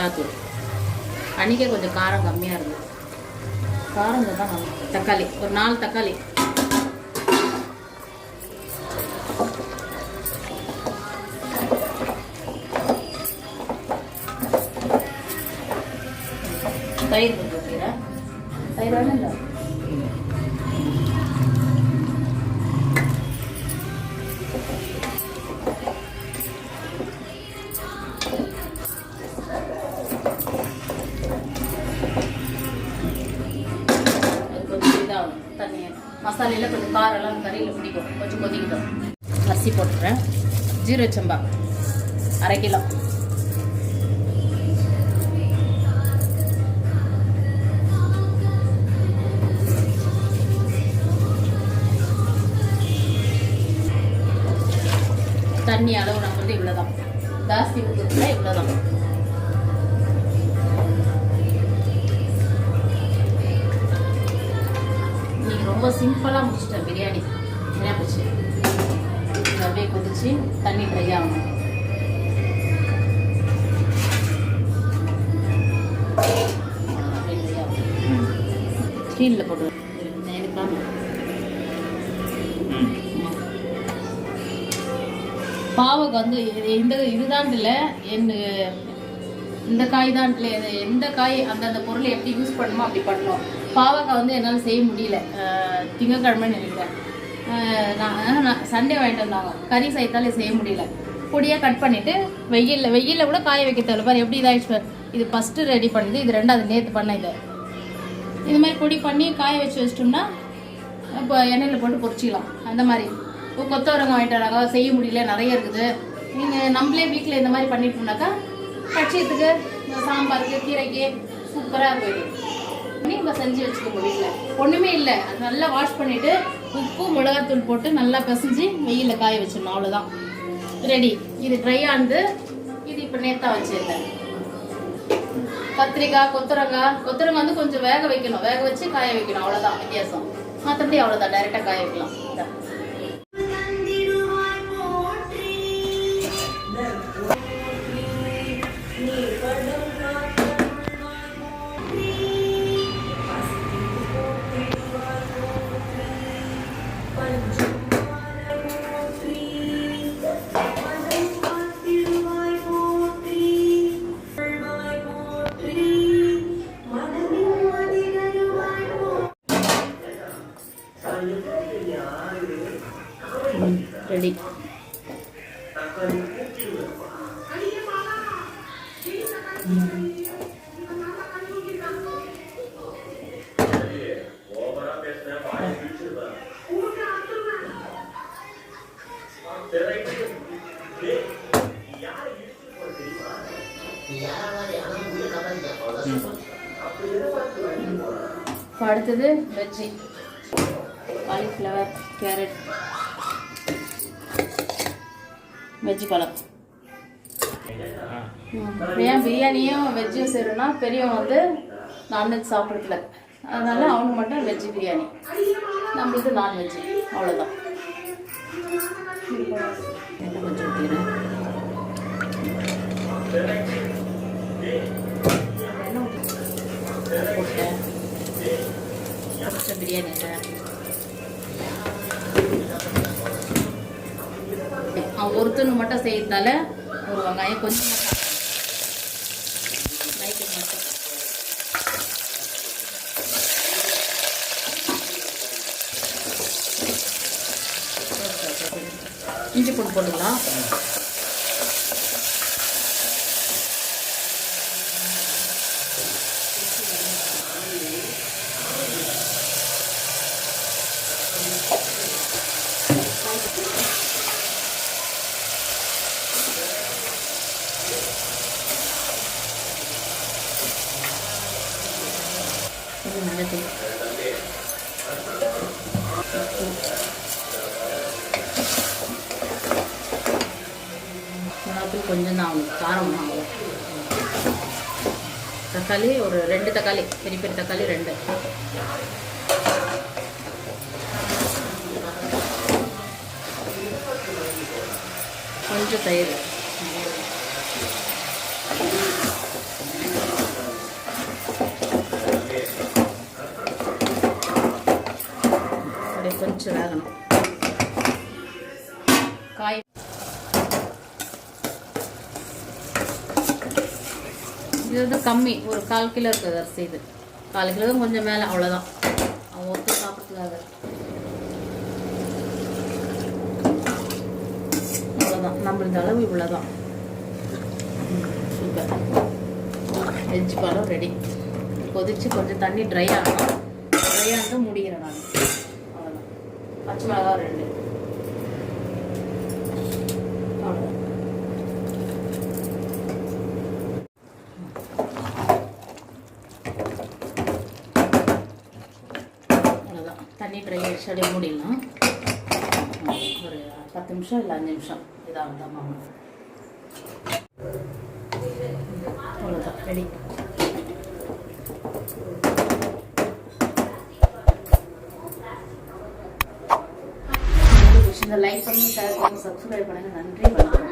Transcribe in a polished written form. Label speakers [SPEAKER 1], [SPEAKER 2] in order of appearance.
[SPEAKER 1] மிளகாத்தூள். அன்றைக்கே கொஞ்சம் காரம் கம்மியாக இருந்தது. காரம் தான் கம்மி. தக்காளி ஒரு 4 தக்காளி. தயிர் கொஞ்சம் ஊற்றிக்கிறேன். தயிர் வேணும் இல்லை? தண்ணி மசாலையில் கொஞ்சம் காரெல்லாம் கறியில் பிடிக்கும். கொஞ்சம் கொதிக்கிட்டோம். அரிசி போட்டுறேன். ஜீரக சம்பா 1/2 கிலோ. தண்ணி அளவு நம்ம வந்து இவ்வளோதான். ஜாஸ்தி ஊற்றுறதுல இவ்வளோதான். ரொம்ப சிம்பிளாக முடிச்சிட்டேன் பிரியாணி. என்ன போச்சு, அப்படியே கொதிச்சு தண்ணி ட்ரை ஆகணும். ஸ்டீலில் போட்டு பாவக்கு வந்து இதுதான் இல்லை, இந்த காய் தான் இல்லை, எந்த காய் அந்தந்த பொருளை எப்படி யூஸ் பண்ணணுமோ அப்படி பண்ணணும். பாவக்காய் வந்து என்னால் செய்ய முடியல. திங்கக்கிழமைன்னு நினைக்கிறேன். நான் சண்டே வாங்கிட்டு வந்தாங்க. கறி செய்தாலே செய்ய முடியல. பொடியாக கட் பண்ணிவிட்டு வெயிலில் கூட காய வைக்க தேவை. பாரு எப்படி இதாகிடுச்சு. இது ஃபஸ்ட்டு ரெடி பண்ணுது, இது 2வது நேற்று பண்ண. இது மாதிரி பொடி பண்ணி காய வச்சிட்டோம்னா இப்போ எண்ணெயில் போட்டு பொரிச்சிக்கலாம். அந்த மாதிரி கொத்தவரங்காய் வாங்கிட்டு வராங்க, செய்ய முடியல, நிறைய இருக்குது. நீங்கள் நம்மளே வீட்டில் இந்த மாதிரி பண்ணிட்டோம்னாக்கா பட்சத்துக்கு சாம்பாருக்கு கீரைக்கு சூப்பராக போயிடும். இப்போ செஞ்சு வச்சுக்கோங்க. வீட்டில் ஒன்றுமே இல்லை, அது நல்லா வாஷ் பண்ணிவிட்டு உப்பு மிளகாத்தூள் போட்டு நல்லா பிசைஞ்சு வெயிலில் காய வச்சிடணும். அவ்வளோதான், ரெடி. இது ட்ரை ஆனது. இது இப்போ நேத்தா வச்சிருந்தேன். கத்திரிக்காய் கொத்தரங்காய் வந்து கொஞ்சம் வேக வைக்கணும். வேக வச்சு காய வைக்கணும். அவ்வளோதான் வித்தியாசம். மற்றபடி அவ்வளோதான், டைரெக்டாக காய வைக்கலாம். ரெடி. அடுத்தது வெஜ்ஜி, காலிஃப்ளவர், கேரட், வெஜ்ஜு பழம். ஏன் பிரியாணியும் வெஜ்ஜும் செய்யணும்னா பெரியவன் வந்து நான்வெஜ் சாப்பிட்றதுல, அதனால அவனுக்கு மட்டும் வெஜ்ஜு பிரியாணி, நம்மளுக்கு நான்வெஜ்ஜு. அவ்வளோதான். என்ன கொஞ்சம் ஊற்றிக்கிறேன். போட்டேன் பிரியாணி. ஒருத்தனு மட்டும் செய்யறதால ஒரு வெங்காயம் கொஞ்சம் நைட்டு மட்டும். இஞ்சி பூண்டு போட்டுக்கலாம். மஞ்சத்தூள், மிளகாத்தூள் கொஞ்சம் தான் ஆகும், காரம் ஆகும். தக்காளி ஒரு 2 தக்காளி, பெரிய பெரிய தக்காளி 2. கொஞ்சம் தயிர். கொஞ்சம் வேகணும். காய் இது வந்து கம்மி, ஒரு 1/4 கிலோ இருக்குது அரிசி. இது 1/4 கிலோ தான், கொஞ்சம் மேலே, அவ்வளோதான். அவன் ஒருத்தர் சாப்பிட்றதுக்காக அவ்வளோதான். நம்ம இந்த அளவு இவ்வளோதான். சூப்பர். வெஜ் பழம் ரெடி. கொதிச்சு கொஞ்சம் தண்ணி ட்ரை ஆகணும். ட்ரை ஆகிட்டு முடிகிறேன் நான். அவ்வளோதான். பச்சை மிளகா 2. அவ்வளோதான். அவ்வளோதான். தண்ணி ட்ரை ஆகிடுச்சு. அப்படியே மூடிடலாம். ஒரு 10 நிமிஷம் இல்லை 5 நிமிஷம் இதாகட்டும் மாமா. அவ்வளோதான், ரெடி. லைக் பண்ணுங்க, ஷேர் பண்ணுங்க, சப்ஸ்கிரைப் பண்ணுங்க. நன்றி, வணக்கம்.